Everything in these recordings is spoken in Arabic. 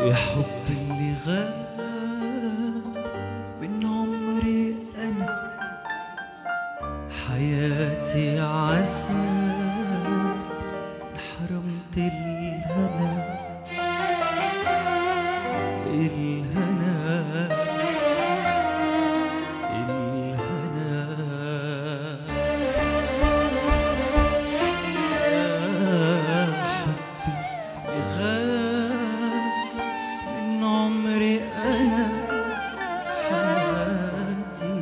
يا حب اللي غاب من عمري أنا، حياتي عذاب انحرمت الهنا، الهنا الهنا يا حبي غاب من عمري أنا، حياتي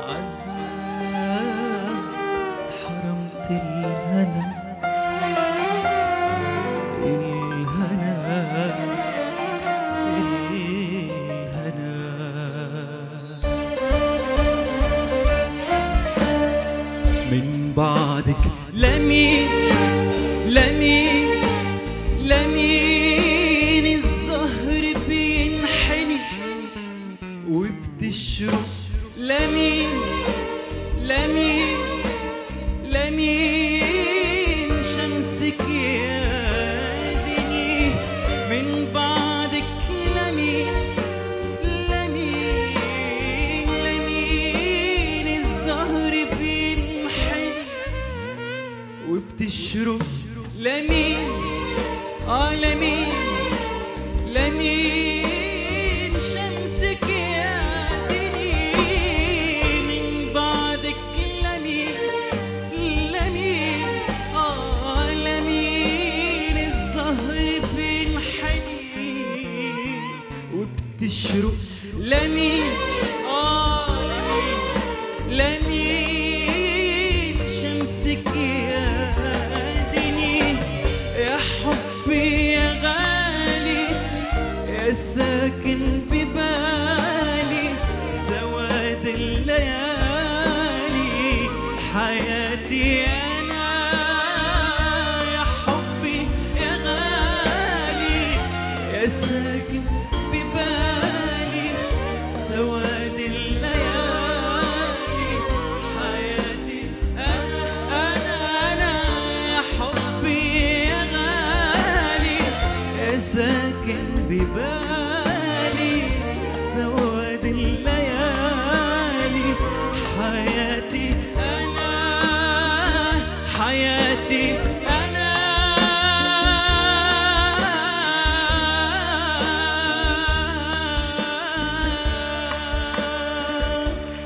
عذاب حرمت الهنا، الهنا الهنا. من بعدك لمين لمين لمين الزهر بينحني وبتشرق، لمين لمين لمين شمسك يادني، من بعدك لمين لمين لمين الزهر بينحني وبتشرق، لمين لمين لمين شمسك يادني، من بعدك لمين لمين لمين الزهر بينحني وبتشرق، لمين لمين لمين شمسك يادني، يا حبي يا غالي يا ساكن في بالي، سواد الليالي حياتي أنا، يا حبي يا غالي يا ساكن في بالي، سواد الليالي حياتي أنا يا حبي يا غالي يا ساكن ببالي، سواد الليالي حياتي أنا، حياتي أنا.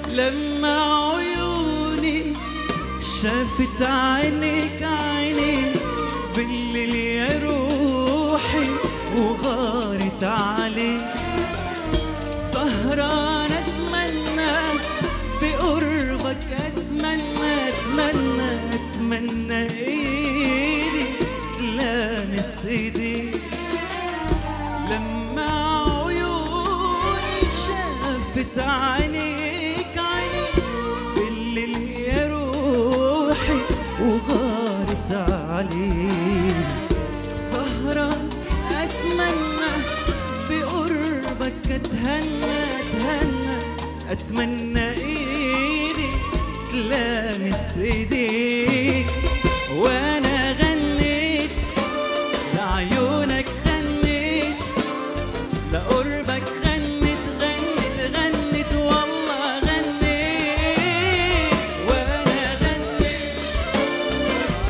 لما عيوني شافت عينيك عيني بالليل يا روحي وغارت عليك، سهران اتمنى بقربك، اتمنى اتمنى اتمنى ايدي تلامس ايديك. لما عيوني شافت عينيك عيني بالليل يا روحي وغارت عليك، سهران اتمنى بقربك، اتهنى اتهنى اتمنى ايدي تلامس ايديك، وانا غنيت لعيونك، غنيت لقربك، غنيت غنيت غنيت والله غنيت، وانا غنيت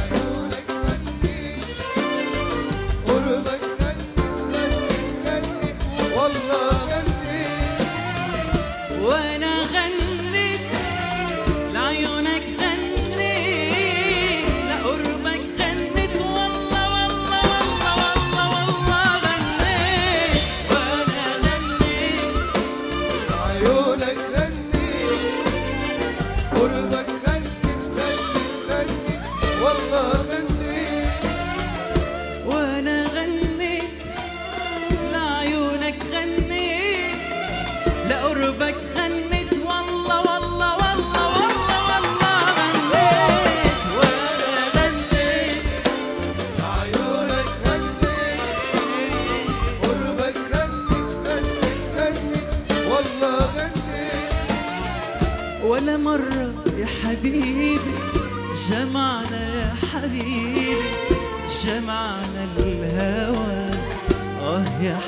لعيونك، غنيت قربك، والله غنيت، وانا غنيت لعيونك، غنيت لقربك، غنيت والله والله والله والله والله غنيت، وانا غنيت لعيونك، غنيت قربك، غنيت والله غنيت، وانا غنيت لعيونك، غنيت لقربك، غنيت والله والله والله والله والله غنيت، وانا غنيت لعيونك، غنيت قربك، غنيت والله غنيت. ولا مرة يا حبيبي جمعنا يا حبيبي، جمعنا الهوى يا